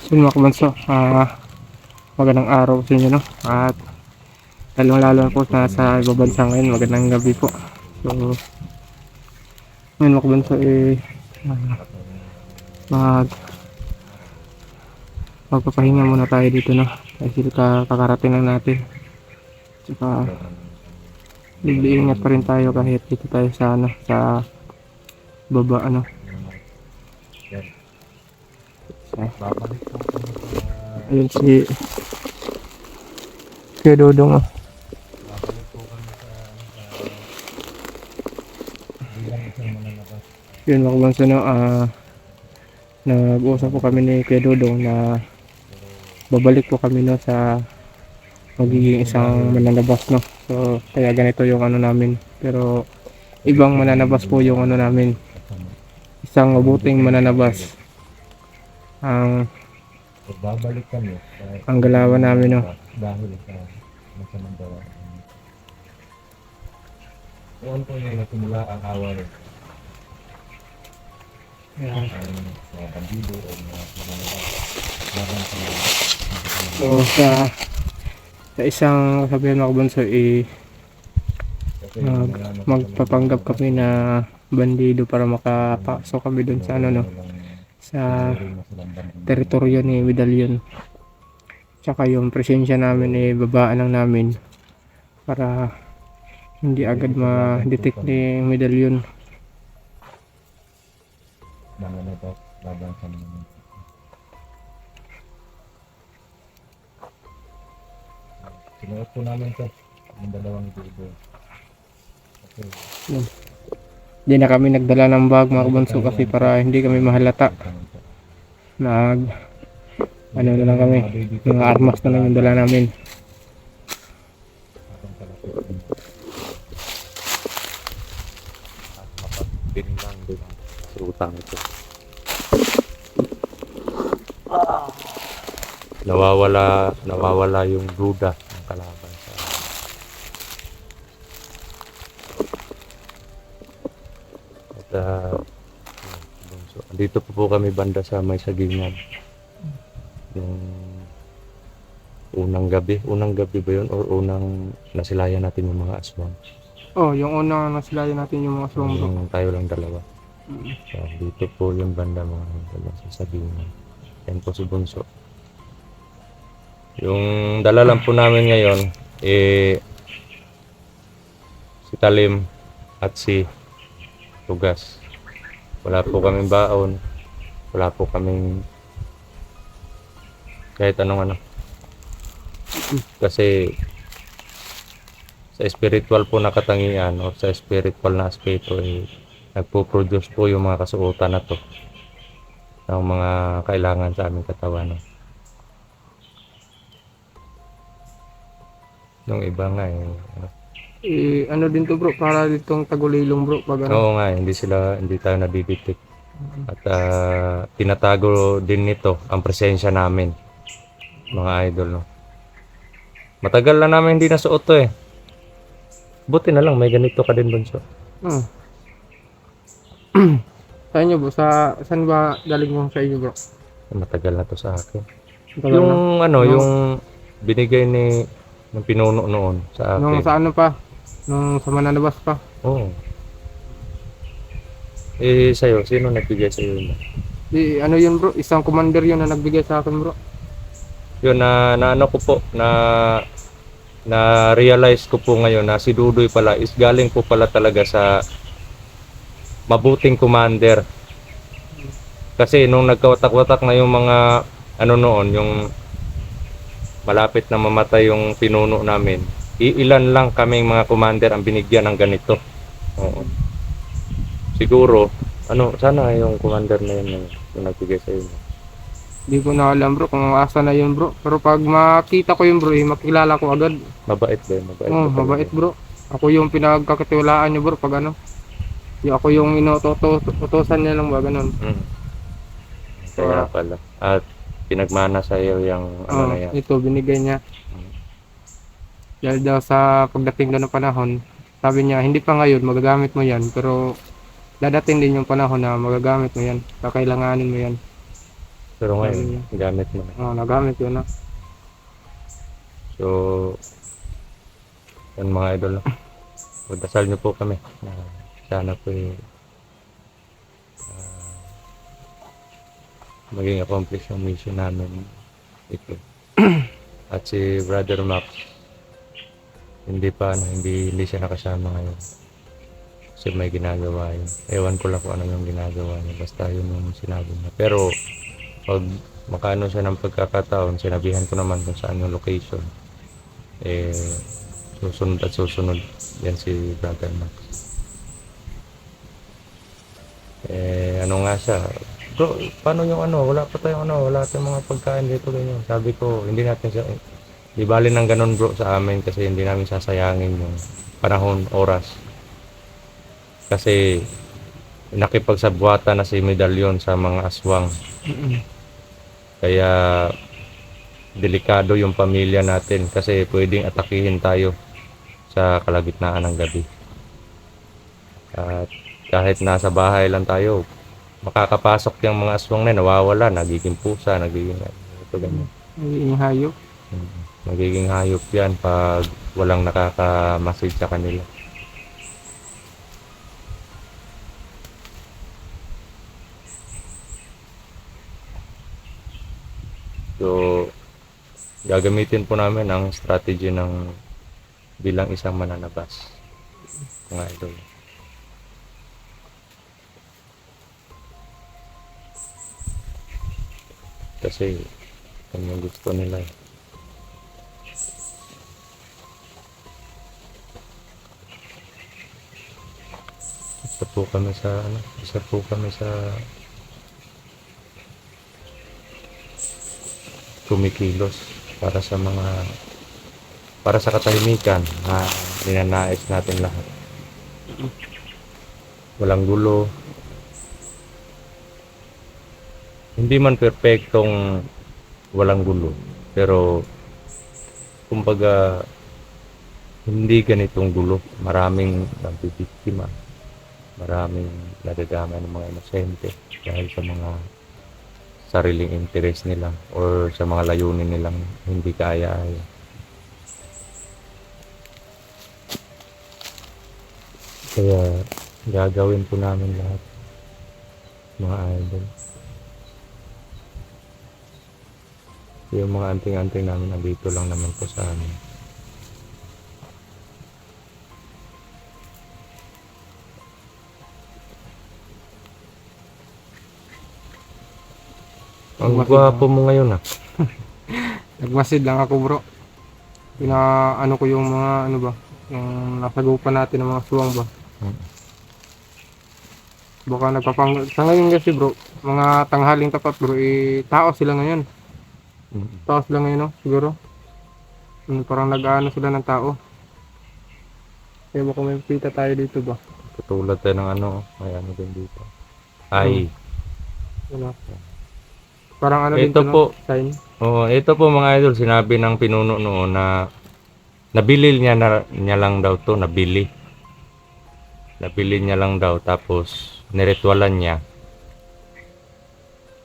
So mga kabanso, magandang araw sa inyo, no? At lalong lalo na po na sa ibang bansa ngayon, magandang gabi po. So ngayon mga kabanso, mag magpapahinga muna tayo dito, no? Kasi kakarating lang natin. Tsaka ingat pa rin tayo kahit dito tayo sa sa baba, ano. Ayun si Kuya Dodong, oh. Yun mga kabanso, no? Nag-uusap po kami ni Kuya Dodong na babalik po kami, no, sa magiging isang mananabas, no. So kaya ganito yung ano namin, pero ibang mananabas po yung ano namin, isang mabuting mananabas ang Babalik kami ang galawan namin, no. dahil sa masamang gawa. Noon po yung nasimula ang away Ayan. mga bandido o mga laban sa mga So sa isang sabihan mga kabunso, kasi magpapanggap kami na bandido para makapasok kami dun sa ano, no, sa teritoryo ni Medallion. Tsaka yung presensya namin babaan lang namin para hindi agad ma-detect ni Medallion. nanganabas laban sa mga sinuot po namin ito yung dalawang dugo. Okay. Hindi na kami nagdala ng bag mga kabunso kasi para hindi kami mahalata. Ano na lang kami, mga armas na lang yung dala namin. Mapagpinlang din ang surutang ito. Nawawala yung duda ng kalaban sa at so, andito po kami banda sa may sagingan yung unang gabi ba yun or unang nasilayan natin yung mga aswang. Oh, yung unang nasilayan natin yung mga aswang, bro. Yung tayo lang dalawa. So, dito po yung banda mga sa sagingan. Yan po si Bunso. Yung dala lang po namin ngayon si Talim at si Tugas. Wala po kaming baon. Wala po kaming kahit anong ano. Kasi sa spiritual po na katangian o sa spiritual na aspeto nagpo-produce po yung mga kasuotan na to ng mga kailangan sa aming katawan. No? Yung iba nga Ano din to, bro, para ditong tagulilong, bro, pag ano. oo nga hindi tayo nadidetect at tinatago din nito ang presensya namin mga idol, no. Matagal na namin hindi nasuot to buti na lang may ganito ka din, Bunso. Sa inyo, bro, saan ba galing mo sa inyo, bro? Matagal na to sa akin. Tagal Yung na. yung binigay ng pinuno noon sa Nung akin. sa ano pa? Nung sa mananabas pa? Oo. Sa'yo, sino nagbigay sa'yo yun? Ano yun, bro? Isang commander yun na nagbigay sa akin, bro. Yun na ano ko po na realize ko po ngayon na si Dudoy pala is galing po pala talaga sa mabuting commander. Kasi nung nagkawatak-watak na yung mga ano noon, yung malapit na mamatay yung pinuno namin, ilan lang kaming mga commander ang binigyan ng ganito. Oo. Siguro, sana yung commander na yun yung nagbigay sa inyo. Hindi ko na alam, bro, kung asa na yun, bro. Pero pag makita ko yun, bro, makilala ko agad. Mabait ba yun? Mabait Oh, ba talaga? mabait, bro. Ako yung pinagkakatiwalaan niyo, bro, pag ano. Ako yung inuutosan niya lang ba, ganun. Kaya pala. At pinagmana sa iyo yung ano na yan. Ito, binigay niya. Dahil daw sa pagdating daw ng panahon, sabi niya, hindi pa ngayon, magagamit mo yan. Pero dadating din yung panahon na magagamit mo yan. Kakailanganin mo yan. Pero ngayon, gamit mo na. Nagamit yun na. So, yan mga idol. Pagdasal niyo po kami. Na sana po maging accomplish yung mission namin ito. At si Brother Max, hindi siya nakasama ngayon. Kasi may ginagawa yun. Ewan ko lang kung ano yung ginagawa niya. Basta yun yung sinabi niya. Pero, pag makaano siya ng pagkakataon, sinabihan ko naman kung saan yung location. Susunod at susunod. Yan si Brother Max. Ano nga siya, bro, paano yung wala pa tayong wala tayong mga pagkain dito ganyan. Sabi ko, hindi natin siya, di bali ng ganun bro sa amin kasi hindi namin sasayangin yung panahon, oras. Kasi nakipagsabwata na si Medalyon sa mga aswang. Kaya delikado yung pamilya natin kasi pwedeng atakihin tayo sa kalagitnaan ng gabi. At kahit nasa bahay lang tayo, makakapasok yung mga aswang na nawawala, nagiging pusa, nagiging ito ganyan. Nagiging hayop. Nagiging hayop yan pag walang nakakamasid sa kanila. So, gagamitin po namin ang strategy ng bilang isang mananabas. Mga idol. Kasi yan yung gusto nila. Isa po kami sa kumikilos para sa katahimikan na ninanais natin lahat. Walang gulo. Hindi man perpektong walang gulo, pero kumbaga hindi ganitong gulo. Maraming nabibiktima, maraming nadadamay ng mga inosente dahil sa mga sariling interest nila or sa mga layunin nilang hindi kaya-aya. Kaya gagawin po namin lahat, mga idol. Yung mga anting-anting namin nandito lang naman po sa amin. Ang gwapo mo ngayon Nagmasid lang ako bro. Ko yung mga yung nasagupan natin ng mga suwang ba. Baka sa ngayon kasi bro, mga tanghaling tapat bro, tao sila ngayon. Tao sila ngayon no, siguro. Parang nag-ano sila ng tao. Kaya baka may pita tayo dito ba. Katulad tayo ng may din dito. Ay. Parang ito din po, sign. Ito po mga idol, sinabi ng pinuno noon na nabili niya lang daw to, nabili niya lang daw tapos niretwalan niya.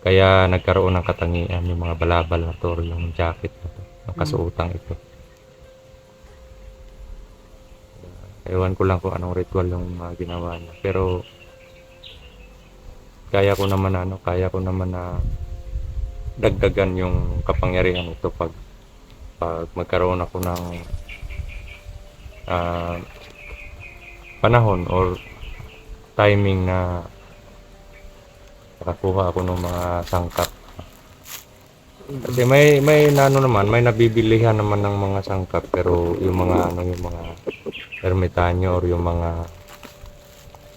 Kaya nagkaroon ng katangian yung mga balabal na to, yung jacket na to, yung kasuotang ito. Ewan ko lang kung anong ritual yung ginawa niya. Pero kaya ko naman na dagdagan yung kapangyarihan ito pag magkaroon ako ng panahon or timing na nakakuha ako ng mga sangkap. Kasi may may nabibilihan naman ng mga sangkap, pero yung mga ermitanyo or yung mga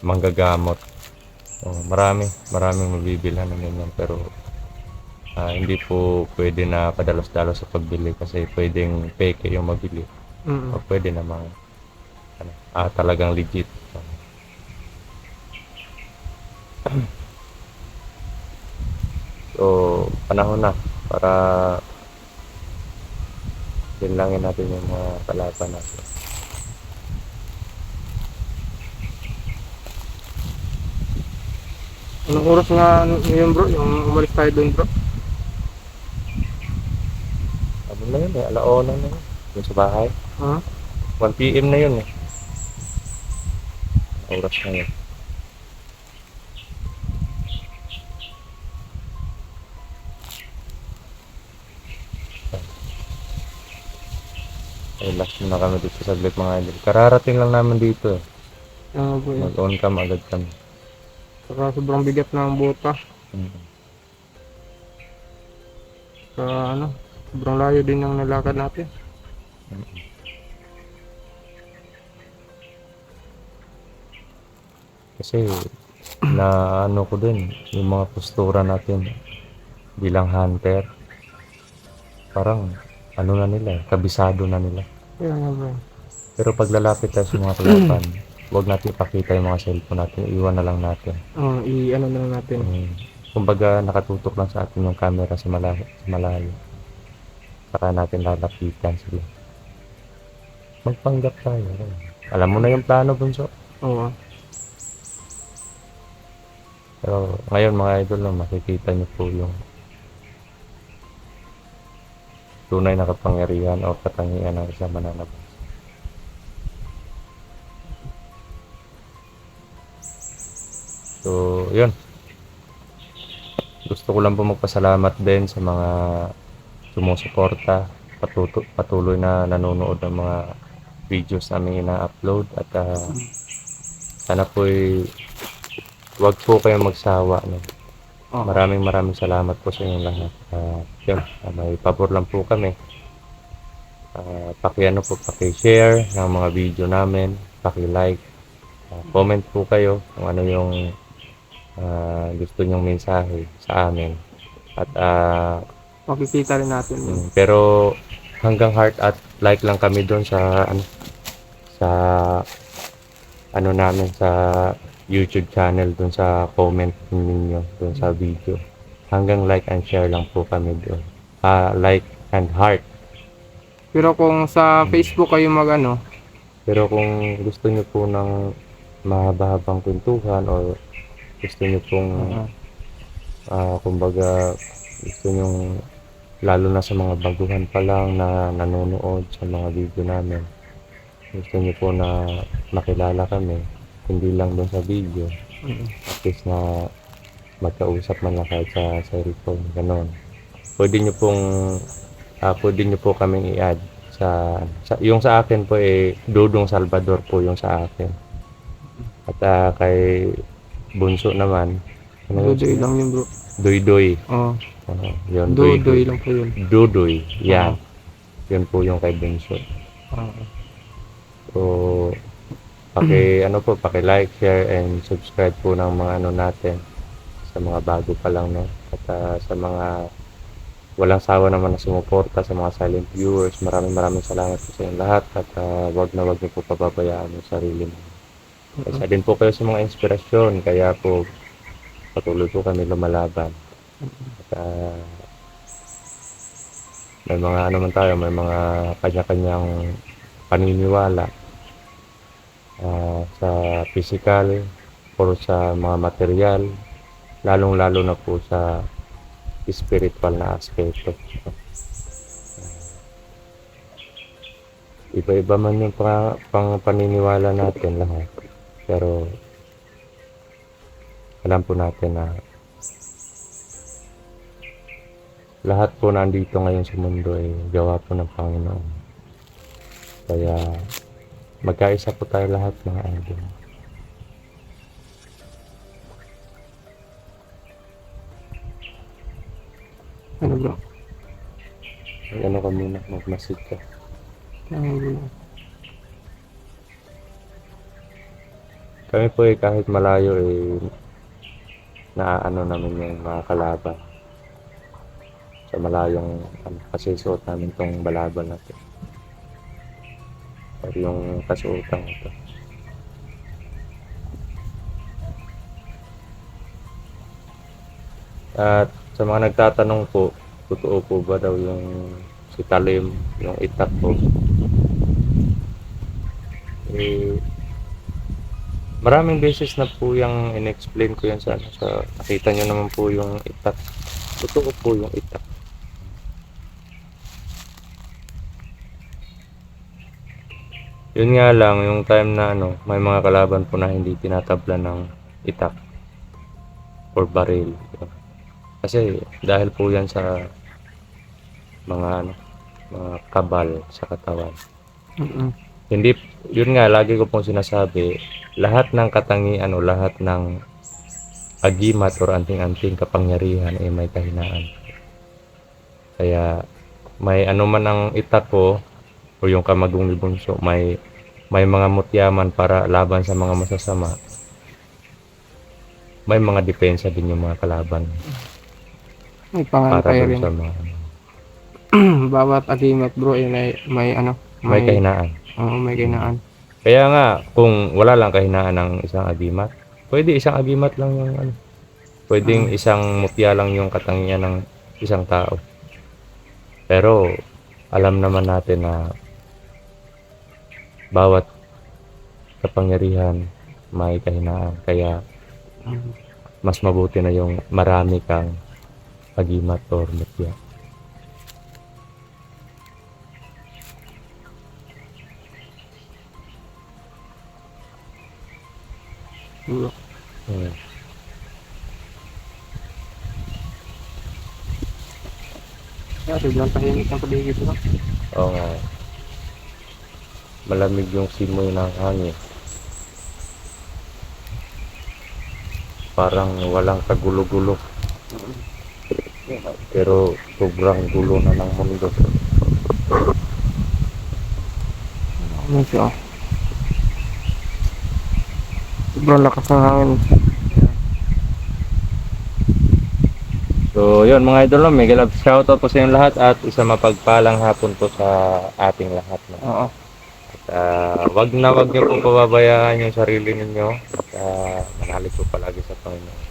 manggagamot, maraming mabibilhan na ganyan, pero hindi po pwede na padalos-dalos sa pagbili kasi pwedeng fake yung mabili. O pwede namang talagang legit. So, panahon na para dinlangin natin yung mga kalaban natin. Anong oras nga yun bro, yung umalis tayo doon bro? Yun na yun eh, alaona na yun. Yung sa bahay. Ha? 1 PM na yun eh. Oras na yun. Ay, last na kami dito sa saglit mga idol. Kararating lang namin dito eh. Po yun. Mag-on cam agad kami. Saka sobrang bigat ng buta. Mm. Saka ano, sobrang layo din ng nalakad natin. Kasi na ano ko din, yung mga postura natin bilang hunter, parang ano na nila, kabisado na nila. Kaya nga bro. Pero pag lalapit tayo sa mga kalaban, huwag natin ipakita yung mga cellphone natin, iwan na lang natin. I-ano na lang natin. Kumbaga nakatutok lang sa atin yung camera sa malayo. Saka natin lalapitan sila. Magpanggap tayo. Alam mo na yung plano, Bunso. Oo. Pero ngayon mga idol, no, makikita niyo po yung tunay na kapangyarihan o katangian ng isang mananabas. So, yun. Gusto ko lang po magpasalamat din sa mga sumusuporta, patuloy na nanonood ng mga videos namin ina-upload at sana po'y wag po kayong magsawa. No? Oo. Maraming salamat po sa inyong lahat. Yun, may pabor lang po kami. Paki-share ng mga video namin, paki-like, comment po kayo kung ano yung gusto nyong mensahe sa amin. At Makikita rin natin yun. pero hanggang heart at like lang kami doon sa ano namin sa YouTube channel, doon sa comment ninyo doon sa video. Hanggang like and share lang po kami doon. Like and heart. Pero kung sa Facebook kayo mag-ano, Pero kung gusto niyo po ng mahaba-habang kwentuhan o gusto niyo pong kumbaga gusto niyo lalo na sa mga baguhan pa lang na nanonood sa mga video namin, gusto niyo po na makilala kami, hindi lang doon sa video, at least na magkausap man lang kahit sa cellphone, gano'n. Pwede niyo po kaming i-add yung sa akin po Dudong Salvador po yung sa akin. At kay Bunso naman, Dudoy lang yun bro. Doy. Oo. Yun, Dudoy lang po yun. Dudoy, yan. Yun po yung kay Bunso. So, paki-like, share, and subscribe po ng mga ano natin sa mga bago pa lang, no? At sa mga walang sawa naman na sumuporta, sa mga silent viewers, maraming salamat po sa inyong lahat. At wag niyo po pababayaan yung sarili mo. Isa din po kayo sa mga inspirasyon, kaya po patuloy po kami lumalaban. At may mga may mga kanya-kanyang paniniwala sa physical or sa mga material, lalong-lalo na po sa spiritual na aspeto. Iba-iba man yung paniniwala natin lahat, pero alam po natin na lahat po nandito ngayon sa mundo ay gawa po ng Panginoon. Kaya magkaisa po tayo lahat, mga idol. Ano bro? Ay, ano ka muna, magmasid ka. Kami po kahit malayo naaano namin yung mga kalaban. Sa malayong kasi suot namin tong balaban natin. Or yung kasuotang ito. At sa mga nagtatanong po, totoo po ba daw yung si Talim, yung itak po? Maraming beses na po yung in-explain ko yan sa nakita nyo naman po yung itak. Totoo po yung itak. Yun nga lang, yung time na ano, may mga kalaban po na hindi tinatabla ng itak or baril. Kasi dahil po yan sa mga ano, mga kabal sa katawan. Mm. Hindi, yun nga, lagi ko pong sinasabi, lahat ng katangian o lahat ng agimat or anting-anting kapangyarihan ay may kahinaan. Kaya may ano man ang itak ko o yung kamagong ni Bunso, may mga mutyaman para laban sa mga masasama. May mga depensa din yung mga kalaban May para pangantay doon rin. sa mga Bawat agimat bro ay may ano, may kahinaan. oo, may kinaan. Kaya nga, kung wala lang kahinaan ng isang agimat, pwede isang agimat lang yung ano, pwedeng isang mutya lang yung katangian ng isang tao. Pero alam naman natin na bawat kapangyarihan may kahinaan. Kaya mas mabuti na yung marami kang agimat or mutya. Bro. Hmm. Kaya sobrang tahimik ng paligid bro. Oo nga. Malamig yung simoy ng hangin. Parang walang kagulo-gulo. Pero sobrang gulo na ng mundo. Ano siya? Sobrang lakas ng hangin. So, yun mga idol, mega love shoutout po sa inyong lahat at isang mapagpalang hapon po sa ating lahat. No? Oo. Wag na wag niyo po pababayaan yung sarili ninyo at manalig po palagi sa Panginoon.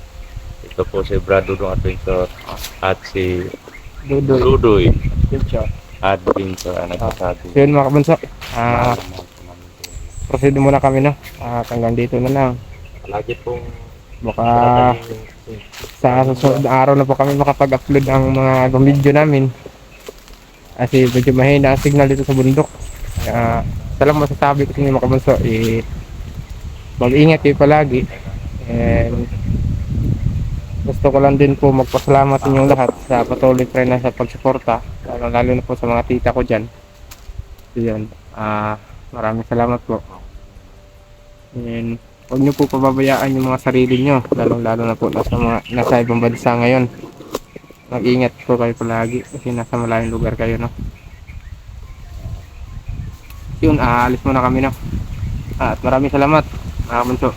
Ito po si Brad Dudong Adventure at si Dudoy. Dudoy Good siya. Adventure ang nagsasabi. So yun mga kabansa. Mahal na mahal ko namin kayo. Proceed muna kami na. Hanggang dito na lang. Lagi pong Baka sa susunod na araw na po kami makapag-upload ang mga video namin. Kasi medyo mahina ang signal dito sa bundok. Kaya isa lang masasabi ko sa inyo mga kabansa, mag-ingat kayo palagi. And gusto ko lang din po magpasalamat sa inyong lahat sa patuloy pa rin na sa pagsuporta. Lalo na po sa mga tita ko dyan. So yun. Maraming salamat po. And huwag nyo po pababayaan yung mga sarili nyo, lalong-lalo na po nasa ibang bansa ngayon. Mag-ingat po kayo palagi kasi nasa malayong lugar kayo, no? Yun, aalis muna kami, no? At maraming salamat, mga kabunso.